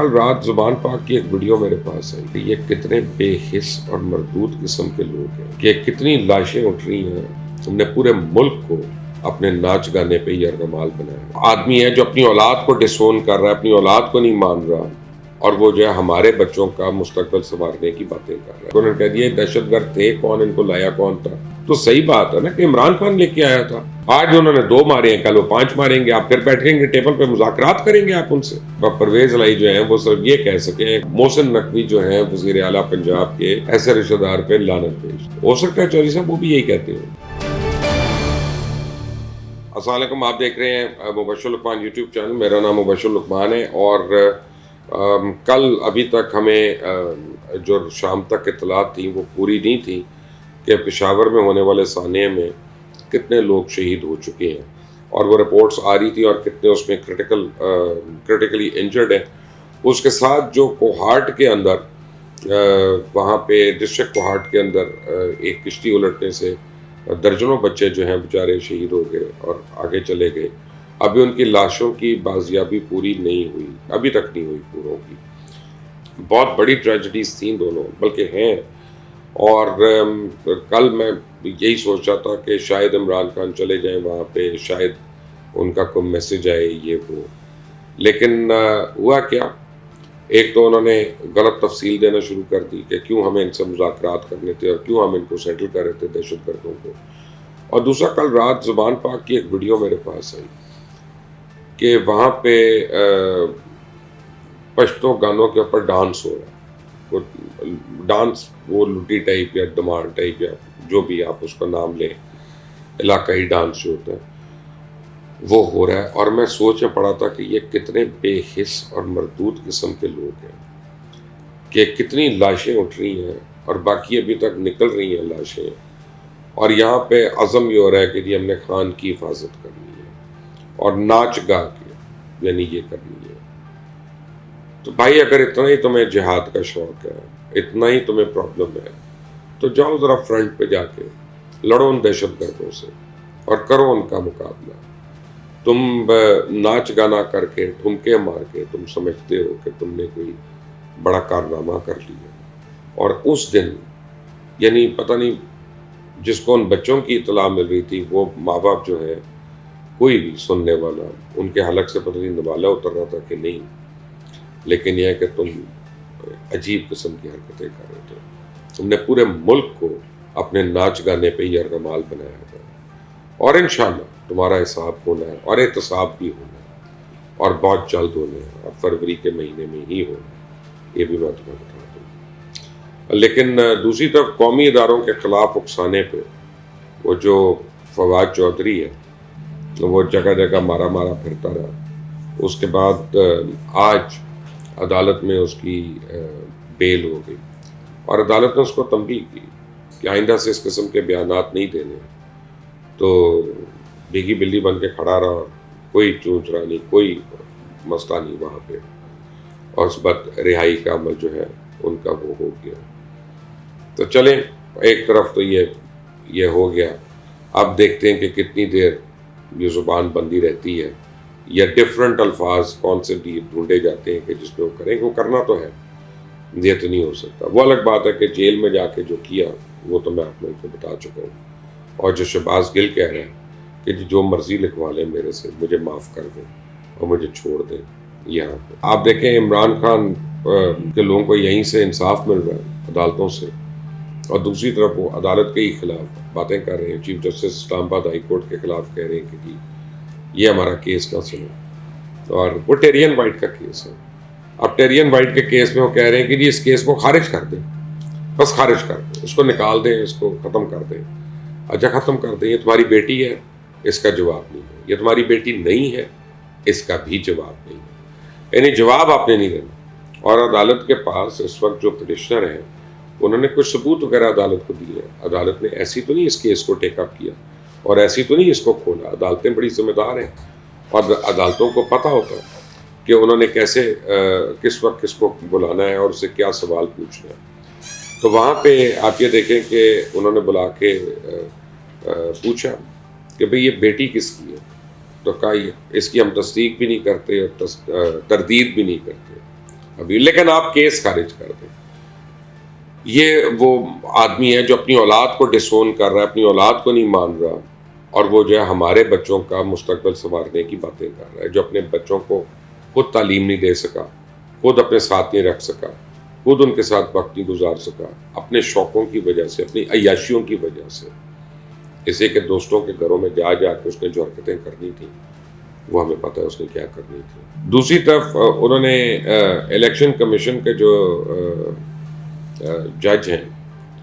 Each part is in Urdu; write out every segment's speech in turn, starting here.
کل رات زبان پاک کی ایک ویڈیو میرے پاس آئی کہ یہ کتنے بے حس اور مردود قسم کے لوگ ہیں کہ کتنی لاشیں اٹھ رہی ہیں. ہم نے پورے ملک کو اپنے ناچ گانے پہ یرغمال بنایا. آدمی ہے جو اپنی اولاد کو ڈسون کر رہا ہے, اپنی اولاد کو نہیں مان رہا, اور وہ جو ہے ہمارے بچوں کا مستقبل سنوارنے کی باتیں کر رہا ہے. انہوں نے کہہ دیا دہشت گرد تھے کون, ان کو لایا کون تھا. تو صحیح بات ہے نا کہ عمران خان لے کے آیا تھا. آج انہوں نے 2 مارے ہیں, کل وہ 5 ماریں گے. آپ پھر بیٹھیں گے ٹیبل پہ مذاکرات کریں گے آپ ان سے. پرویز الہی جو ہیں وہ صرف یہ کہہ سکے محسن نقوی جو ہیں وزیر اعلیٰ پنجاب کے, ایسے رشتہ دار پہ لعنت بھیج. ہو سکتا ہے چودھری صاحب وہ بھی یہی کہتے ہوں. السلام علیکم, آپ دیکھ رہے ہیں مبشر لقمان یوٹیوب چینل. میرا نام مبشر لقمان ہے. اور کل ابھی تک ہمیں جو شام تک اطلاعات تھیں وہ پوری نہیں تھی کہ پشاور میں ہونے والے سانحے میں کتنے لوگ شہید ہو چکے ہیں, اور وہ رپورٹس آ رہی تھی, اور کتنے اس میں کرٹیکلی انجرڈ ہیں. اس کے ساتھ جو کوہاٹ کے اندر وہاں پہ ڈسٹرکٹ کوہاٹ کے اندر ایک کشتی الٹنے سے درجنوں بچے جو ہیں بیچارے شہید ہو گئے اور آگے چلے گئے. ابھی ان کی لاشوں کی بازیابی پوری نہیں ہوئی, ابھی تک نہیں ہوئی پوروں کی. بہت بڑی ٹریجڈیز تھیں دونوں, بلکہ ہیں. اور کل میں یہی سوچ رہا تھا کہ شاید عمران خان چلے جائیں وہاں پہ, شاید ان کا کوئی میسج آئے یہ وہ. لیکن ہوا کیا, ایک تو انہوں نے غلط تفصیل دینا شروع کر دی کہ کیوں ہمیں ان سے مذاکرات کرنے تھے اور کیوں ہم ان کو سیٹل کر رہے تھے دہشت گردوں کو. اور دوسرا, کل رات زبان پاک کی ایک ویڈیو میرے پاس آئی کہ وہاں پہ پشتو گانوں کے اوپر ڈانس ہو رہا ہے. وہ ڈانس وہ لٹی ٹائپ یا دمار ٹائپ یا جو بھی آپ اس کا نام لیں, علاقائی ڈانس جو ہوتا ہے وہ ہو رہا ہے. اور میں سوچ میں پڑا تھا کہ یہ کتنے بے حس اور مردود قسم کے لوگ ہیں کہ کتنی لاشیں اٹھ رہی ہیں, اور باقی ابھی تک نکل رہی ہیں لاشیں. اور یہاں پہ عزم یہ ہو رہا ہے کہ ہم نے خان کی حفاظت کرنی ہے اور ناچ گا کے یعنی یہ کرنی ہے. تو بھائی اگر اتنا ہی تمہیں جہاد کا شوق ہے, اتنا ہی تمہیں پرابلم ہے, تو جاؤ ذرا فرنٹ پہ جا کے لڑو ان دہشت گردوں سے اور کرو ان کا مقابلہ. تم ناچ گانا کر کے ٹھمکے مار کے تم سمجھتے ہو کہ تم نے کوئی بڑا کارنامہ کر لیا. اور اس دن یعنی پتہ نہیں جس کو ان بچوں کی اطلاع مل رہی تھی وہ ماں باپ جو ہے کوئی بھی سننے والا ان کے حلق سے پتہ نہیں نوالا اتر رہا تھا کہ نہیں. لیکن یہ ہے کہ تم عجیب قسم کی حرکتیں کر رہے تھے. تم نے پورے ملک کو اپنے ناچ گانے پہ یرغمال بنایا تھا, اور انشاءاللہ تمہارا حساب ہونا ہے اور احتساب بھی ہونا ہے, اور بہت جلد ہونا ہے, اور فروری کے مہینے میں ہی ہونا ہے. یہ بھی میں تمہیں بتا دوں. لیکن دوسری طرف قومی اداروں کے خلاف اکسانے پہ وہ جو فواد چودھری ہے وہ جگہ جگہ مارا پھرتا رہا. اس کے بعد آج عدالت میں اس کی بیل ہو گئی, اور عدالت نے اس کو تنبیہ کی کہ آئندہ سے اس قسم کے بیانات نہیں دینے. تو بھیگی بلی بن کے کھڑا رہا, کوئی چونچ رہا نہیں, کوئی مسئلہ نہیں وہاں پہ. اور اس بعد رہائی کا عمل جو ہے ان کا وہ ہو گیا. تو چلیں, ایک طرف تو یہ ہو گیا. اب دیکھتے ہیں کہ کتنی دیر یہ زبان بندی رہتی ہے, یا ڈیفرنٹ الفاظ کون سے بھی ڈھونڈے جاتے ہیں کہ جس میں وہ کریں. وہ کرنا تو ہے, یہ تو نہیں ہو سکتا. وہ الگ بات ہے کہ جیل میں جا کے جو کیا وہ تو میں آپ کو بتا چکا ہوں. اور جو شہباز گل کہہ رہے ہیں کہ جو مرضی لکھوا لیں میرے سے, مجھے معاف کر دیں اور مجھے چھوڑ دیں. یہاں پہ آپ دیکھیں عمران خان کے لوگوں کو یہیں سے انصاف مل رہا ہے عدالتوں سے, اور دوسری طرف وہ عدالت کے ہی خلاف باتیں کر رہے ہیں. چیف جسٹس اسلام آباد ہائی کورٹ کے خلاف کہہ رہے ہیں کہ جی یہ ہمارا کیس نہ سنو. اور وہ ٹیرین وائٹ کا کیس ہے. اب ٹیرین وائٹ کے کیس میں وہ کہہ رہے ہیں کہ جی اس کیس کو خارج کر دیں, بس خارج کر دیں, اس کو نکال دیں, اس کو ختم کر دیں. اچھا ختم کر دیں, یہ تمہاری بیٹی ہے, اس کا جواب نہیں ہے. یہ تمہاری بیٹی نہیں ہے, اس کا بھی جواب نہیں ہے. یعنی جواب آپ نے نہیں دینا. اور عدالت کے پاس اس وقت جو پٹیشنر ہیں انہوں نے کچھ ثبوت وغیرہ عدالت کو دیے. عدالت نے ایسی تو نہیں اس کیس کو ٹیک اپ کیا, اور ایسی تو نہیں اس کو کھولا. عدالتیں بڑی ذمہ دار ہیں, اور عدالتوں کو پتہ ہوتا ہے کہ انہوں نے کیسے کس وقت کس کو بلانا ہے اور اسے کیا سوال پوچھنا ہے. تو وہاں پہ آپ یہ دیکھیں کہ انہوں نے بلا کے پوچھا کہ بھئی یہ بیٹی کس کی ہے. تو کہا اس کی ہم تصدیق بھی نہیں کرتے اور تردید بھی نہیں کرتے. ابھی، لیکن آپ کیس خارج کر دیں. یہ وہ آدمی ہے جو اپنی اولاد کو ڈسون کر رہا ہے، اپنی اولاد کو نہیں مان رہا، اور وہ جو ہے ہمارے بچوں کا مستقبل سنوارنے کی باتیں کر رہا ہے، جو اپنے بچوں کو خود تعلیم نہیں دے سکا، خود اپنے ساتھ نہیں رکھ سکا، خود ان کے ساتھ وقت نہیں گزار سکا، اپنے شوقوں کی وجہ سے، اپنی عیاشیوں کی وجہ سے. اسے کہ دوستوں کے گھروں میں جا جا کے اس نے جو حرکتیں کرنی تھیں وہ ہمیں پتہ ہے اس نے کیا کرنی تھی. دوسری طرف انہوں نے الیکشن کمیشن کے جو جج ہیں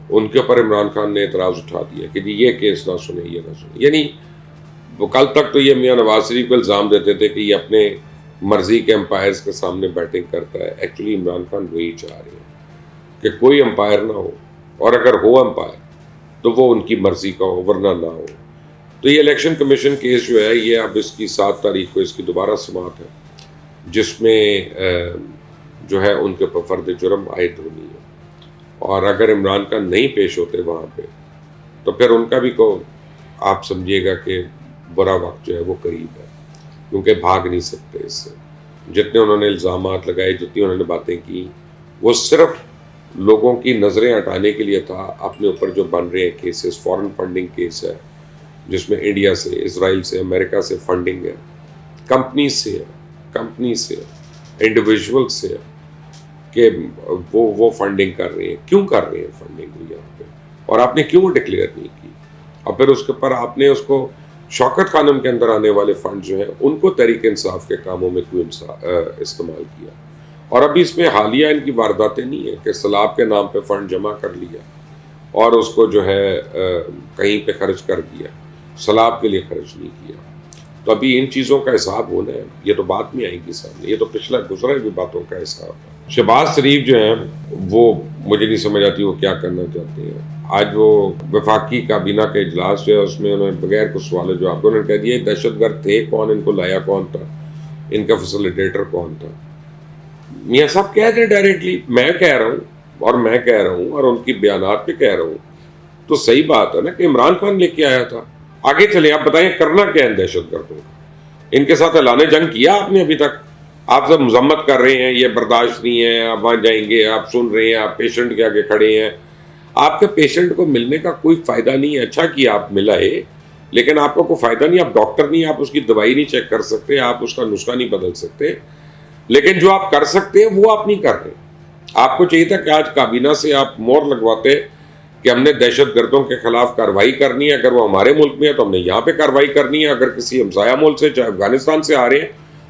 ان کے اوپر عمران خان نے اعتراض اٹھا دیا کہ جی یہ کیس نہ سنے، یہ نہ سنے. یعنی وہ کل تک تو یہ میاں نواز شریف کو الزام دیتے تھے کہ یہ اپنے مرضی کے امپائرز کے سامنے بیٹنگ کرتا ہے. ایکچولی عمران خان وہی چاہ رہے ہیں کہ کوئی امپائر نہ ہو، اور اگر ہو امپائر تو وہ ان کی مرضی کا ہو، ورنہ نہ ہو. تو یہ الیکشن کمیشن کیس جو ہے یہ اب اس کی 7 تاریخ کو اس کی دوبارہ سماعت ہے، جس میں جو ہے ان کے اوپر فرد جرم عائد ہونی ہے. اور اگر عمران خان نہیں پیش ہوتے وہاں پہ تو پھر ان کا بھی کو آپ سمجھیے گا کہ برا وقت جو ہے وہ قریب ہے، کیونکہ بھاگ نہیں سکتے اس سے. جتنے انہوں نے الزامات لگائے، جتنی انہوں نے باتیں کی، وہ صرف لوگوں کی نظریں ہٹانے کے لیے تھا. اپنے اوپر جو بن رہے ہیں کیسز، فورن فنڈنگ کیس ہے جس میں انڈیا سے، اسرائیل سے، امریکہ سے فنڈنگ ہے، کمپنی سے انڈیویجول سے ہے، کہ وہ فنڈنگ کر رہے ہیں. کیوں کر رہے ہیں فنڈنگ یہاں پہ، اور آپ نے کیوں ڈکلیئر نہیں کی؟ اور پھر اس کے اوپر آپ نے اس کو شوکت خانم کے اندر آنے والے فنڈ جو ہیں ان کو تحریک انصاف کے کاموں میں کیوں استعمال کیا؟ اور ابھی اس میں حالیہ ان کی وارداتیں نہیں ہیں کہ سیلاب کے نام پہ فنڈ جمع کر لیا اور اس کو جو ہے کہیں پہ خرچ کر دیا، سیلاب کے لیے خرچ نہیں کیا. تو ابھی ان چیزوں کا حساب ہونا ہے، یہ تو بعد میں آئے گی سامنے، یہ تو پچھلا گزرے ہوئی باتوں کا حساب ہے. شہباز شریف جو ہیں وہ مجھے نہیں سمجھ آتی وہ کیا کرنا چاہتے ہیں. آج وہ وفاقی کابینہ کا اجلاس جو ہے اس میں انہوں نے بغیر کچھ سوال و جواب انہوں نے کہہ دیا دہشت گرد تھے کون، ان کو لایا کون تھا، ان کا فیسیلیٹیٹر کون تھا. میاں صاحب کہہ دیں ڈائریکٹلی، میں کہہ رہا ہوں اور ان کی بیانات پہ کہہ رہا ہوں تو صحیح بات ہے نا کہ عمران خان لے کے آیا تھا. آگے چلیں، آپ بتائیں کرنا کیا ہے دہشت گردوں کا؟ ان کے ساتھ اعلان جنگ کیا آپ نے ابھی تک؟ آپ سب مذمت کر رہے ہیں، یہ برداشت نہیں ہے، آپ وہاں جائیں گے، آپ سن رہے ہیں، آپ پیشنٹ کے آگے کھڑے ہیں. آپ کے پیشنٹ کو ملنے کا کوئی فائدہ نہیں ہے. اچھا کیا آپ ملائے، لیکن آپ کو کوئی فائدہ نہیں. آپ ڈاکٹر نہیں، آپ اس کی دوائی نہیں چیک کر سکتے، آپ اس کا نسخہ نہیں بدل سکتے. لیکن جو آپ کر سکتے ہیں وہ آپ نہیں کر رہے. آپ کو چاہیے تھا کہ آج کابینہ سے آپ مور لگواتے کہ ہم نے دہشت گردوں کے خلاف کارروائی کرنی ہے. اگر وہ ہمارے ملک میں ہے تو ہم نے یہاں پہ کارروائی کرنی ہے. اگر کسی ہمسایہ ملک سے، چاہے افغانستان سے آ رہے ہیں،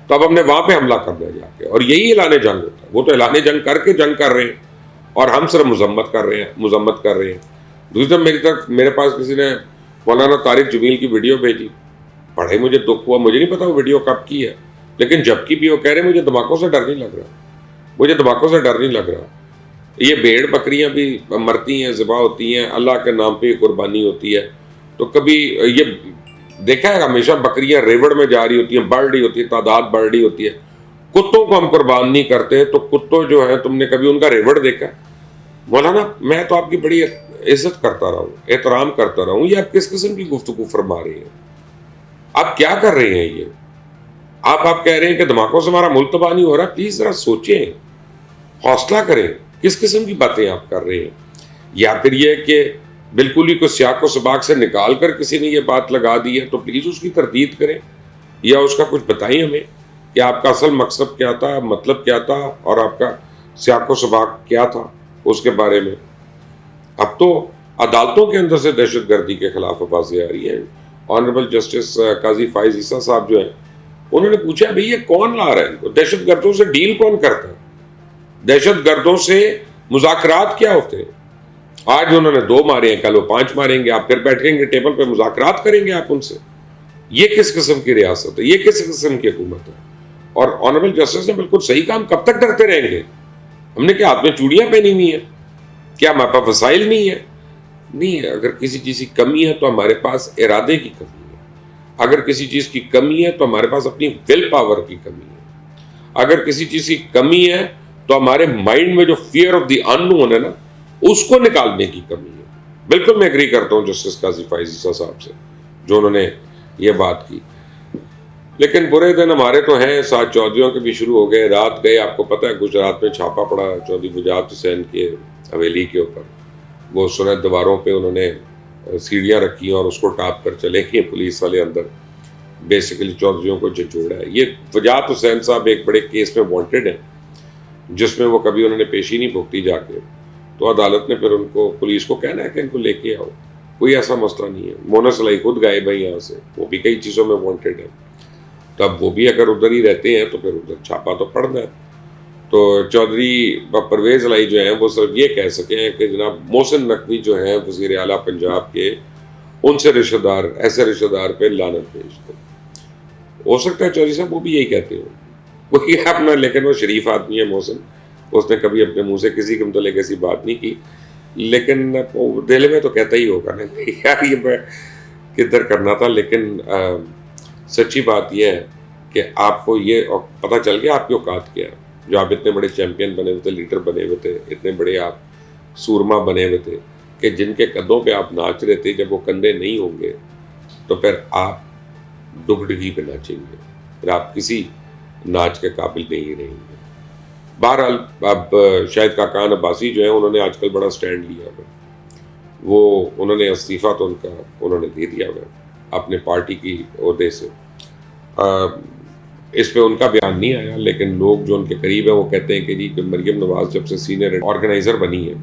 تو اب ہم نے وہاں پہ حملہ کرنا ہے جا کے. اور یہی اعلان جنگ ہوتا ہے. وہ تو اعلان جنگ کر کے جنگ کر رہے ہیں اور ہم صرف مذمت کر رہے ہیں. دوسری طرف میرے پاس کسی نے مولانا طارق جمیل کی ویڈیو بھیجی، بڑے مجھے دکھ ہوا. مجھے نہیں پتا وہ ویڈیو کب کی ہے، لیکن جب کی بھی وہ کہہ رہے ہیں مجھے دھماکوں سے ڈر نہیں لگ رہا. یہ بھیڑ بکریاں بھی مرتی ہیں، ذبح ہوتی ہیں، اللہ کے نام پہ قربانی ہوتی ہے. تو کبھی یہ دیکھا ہے ہمیشہ بکریاں ریوڑ میں جا رہی ہوتی ہیں، بڑھ رہی ہوتی ہے، تعداد بڑھ رہی ہوتی ہے. کتوں کو ہم قربان نہیں کرتے تو کتوں جو ہیں تم نے کبھی ان کا ریوڑ دیکھا؟ مولانا میں تو آپ کی بڑی عزت کرتا رہا ہوں، احترام کرتا رہا ہوں، یہ آپ کس قسم کی گفتگو فرما رہے ہیں؟ آپ کیا کر رہے ہیں؟ یہ آپ کہہ رہے ہیں کہ دھماکوں سے ہمارا ملک تباہ نہیں ہو رہا. پلیز ذرا سوچیں، حوصلہ کریں. کس قسم کی باتیں آپ کر رہے ہیں؟ یا پھر یہ کہ بالکل ہی کوئی سیاق و سباق سے نکال کر کسی نے یہ بات لگا دی ہے تو پلیز اس کی تردید کریں، یا اس کا کچھ بتائیں ہمیں کہ آپ کا اصل مقصد کیا تھا، مطلب کیا تھا، اور آپ کا سیاق و سباق کیا تھا اس کے بارے میں. اب تو عدالتوں کے اندر سے دہشت گردی کے خلاف آوازیں آ رہی ہیں. آنریبل جسٹس قاضی فائز عیسیٰ صاحب جو ہیں انہوں نے پوچھا بھئی یہ کون لا رہا ہے ان کو؟ دہشت گردوں سے ڈیل کون کرتا ہے؟ دہشت گردوں سے مذاکرات کیا ہوتے ہیں؟ آج انہوں نے 2 مارے ہیں، کل وہ 5 ماریں گے. آپ پھر بیٹھیں گے ٹیبل پہ مذاکرات کریں گے آپ ان سے؟ یہ کس قسم کی ریاست ہے؟ یہ کس قسم کی حکومت ہے؟ اور آنریبل جسٹس نے بالکل صحیح کام. کب تک ڈرتے رہیں گے؟ ہم نے کیا ہاتھ میں چوڑیاں پہنی ہوئی ہیں؟ کیا ہمارے پاس وسائل نہیں ہے؟ نہیں ہے. اگر کسی چیز کی کمی ہے تو ہمارے پاس ارادے کی کمی ہے. اگر کسی چیز کی کمی ہے تو ہمارے پاس اپنی ول پاور کی کمی ہے. اگر کسی چیز کی کمی ہے تو ہمارے مائنڈ میں جو فیئر آف دی ان نون ہے نا، اس کو نکالنے کی کمی ہے. بالکل میں ایگری کرتا ہوں جسٹس قاضی فائز عیسیٰ صاحب سے جو انہوں نے یہ بات کی. لیکن برے دن ہمارے تو ہیں، 7 چودھریوں کے بھی شروع ہو گئے. رات گئے، آپ کو پتہ ہے گجرات میں چھاپا پڑا چودھری وجاہت حسین کے حویلی کے اوپر. وہ سنت دیواروں پہ انہوں نے سیڑھیاں رکھی اور اس کو ٹاپ کر چلے گئے پولیس والے اندر. بیسیکلی چودھریوں کو جھنجھوڑا ہے. یہ وجاہت حسین صاحب ایک بڑے کیس میں وانٹڈ ہیں، جس میں وہ کبھی انہوں نے پیشی نہیں بھگتی جا کے. تو عدالت نے پھر ان کو، پولیس کو کہنا ہے کہ ان کو لے کے آؤ، کوئی ایسا مسئلہ نہیں ہے. مونا صلاحی خود غائب ہے یہاں سے، وہ بھی کئی چیزوں میں وانٹڈ ہے. تب وہ بھی اگر ادھر ہی رہتے ہیں تو پھر ادھر چھاپا تو پڑنا ہے. تو چودھری پرویز الہی جو ہیں وہ صرف یہ کہہ سکے ہیں کہ جناب محسن نقوی جو ہیں وزیر اعلیٰ پنجاب کے، ان سے رشتہ دار، ایسے رشتہ دار پہ لعنت بھیج دو. ہو سکتا ہے چودھری صاحب وہ بھی یہی کہتے ہو، وہی اپنا، لیکن وہ شریف آدمی ہے محسن، اس نے کبھی اپنے منہ سے کسی کے متعلق ایسی بات نہیں کی. لیکن دل میں تو کہتا ہی ہوگا نا یار یہ میں کدھر کرنا تھا. لیکن سچی بات یہ ہے کہ آپ کو یہ پتہ چل گیا آپ کی اوقات کیا ہے. جو آپ اتنے بڑے چیمپئن بنے ہوئے تھے، لیڈر بنے ہوئے تھے، اتنے بڑے آپ سورما بنے ہوئے تھے کہ جن کے قدوں پہ آپ ناچ رہے تھے، جب وہ کندھے نہیں ہوں گے تو پھر آپ ڈگڈگی پہ ناچیں گے، پھر آپ کسی ناچ کے قابل نہیں رہیں گے. بہرحال اب شاہد خاقان عباسی جو ہیں انہوں نے آج کل بڑا سٹینڈ لیا ہے. وہ انہوں نے استعفیٰ تو ان کا انہوں نے دے دیا ہوا اپنے پارٹی کی عہدے سے. اس پہ ان کا بیان نہیں آیا، لیکن لوگ جو ان کے قریب ہیں وہ کہتے ہیں کہ جی کہ مریم نواز جب سے سینئر آرگنائزر بنی ہے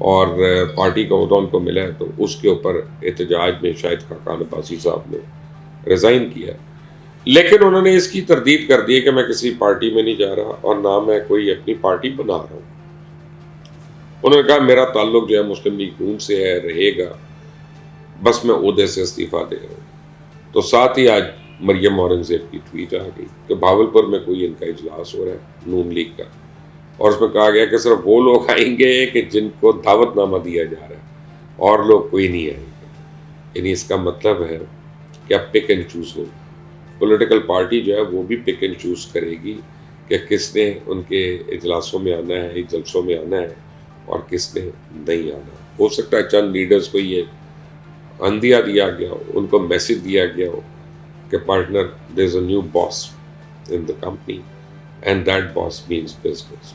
اور پارٹی کا عہدہ ان کو ملا ہے، تو اس کے اوپر احتجاج میں شاہد خاقان عباسی صاحب نے ریزائن کیا. لیکن انہوں نے اس کی تردید کر دی کہ میں کسی پارٹی میں نہیں جا رہا اور نہ میں کوئی اپنی پارٹی بنا رہا ہوں. انہوں نے کہا میرا تعلق جو ہے مسلم لیگ نون سے ہے، رہے گا، بس میں عہدے سے استعفیٰ دے رہا ہوں. تو ساتھ ہی آج مریم اورنگزیب کی ٹویٹ آ گئی کہ بھاولپور میں کوئی ان کا اجلاس ہو رہا ہے نون لیگ کا، اور اس میں کہا گیا کہ صرف وہ لوگ آئیں گے کہ جن کو دعوت نامہ دیا جا رہا ہے، اور لوگ کوئی نہیں آئیں گے. یعنی اس کا مطلب ہے کہ اب پک اینڈ چوز ہوگی. پولیٹیکل پارٹی جو ہے وہ بھی پک اینڈ چوز کرے گی کہ کس نے ان کے اجلاسوں میں آنا ہے، جلسوں میں آنا ہے، اور کس نے نہیں آنا. ہو سکتا ہے چند لیڈرز کو یہ اندیا دیا گیا ہو، ان کو میسج دیا گیا ہو کہ partner there is a new boss in the company and that boss means business.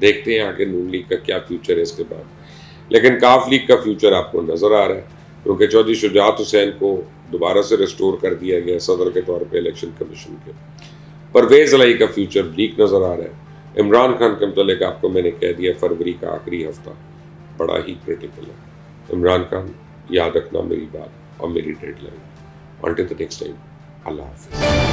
دیکھتے ہیں آگے نون لیگ کا کیا فیوچر ہے اس کے بعد. لیکن کاف لیگ کا فیوچر آپ کو نظر آ رہا ہے، کیونکہ چودھری شجاعت حسین کو دوبارہ سے ریسٹور کر دیا گیا صدر کے طور پہ الیکشن کمیشن کے. پرویز الہی کا فیوچر بلیک نظر آ رہا ہے. عمران خان کے متعلق آپ کو میں نے کہہ دیا فروری کا آخری ہفتہ بڑا ہی کریٹیکل ہے. عمران خان یاد رکھنا میری بات اور میری deadline. Until the next time, Allah Hafiz.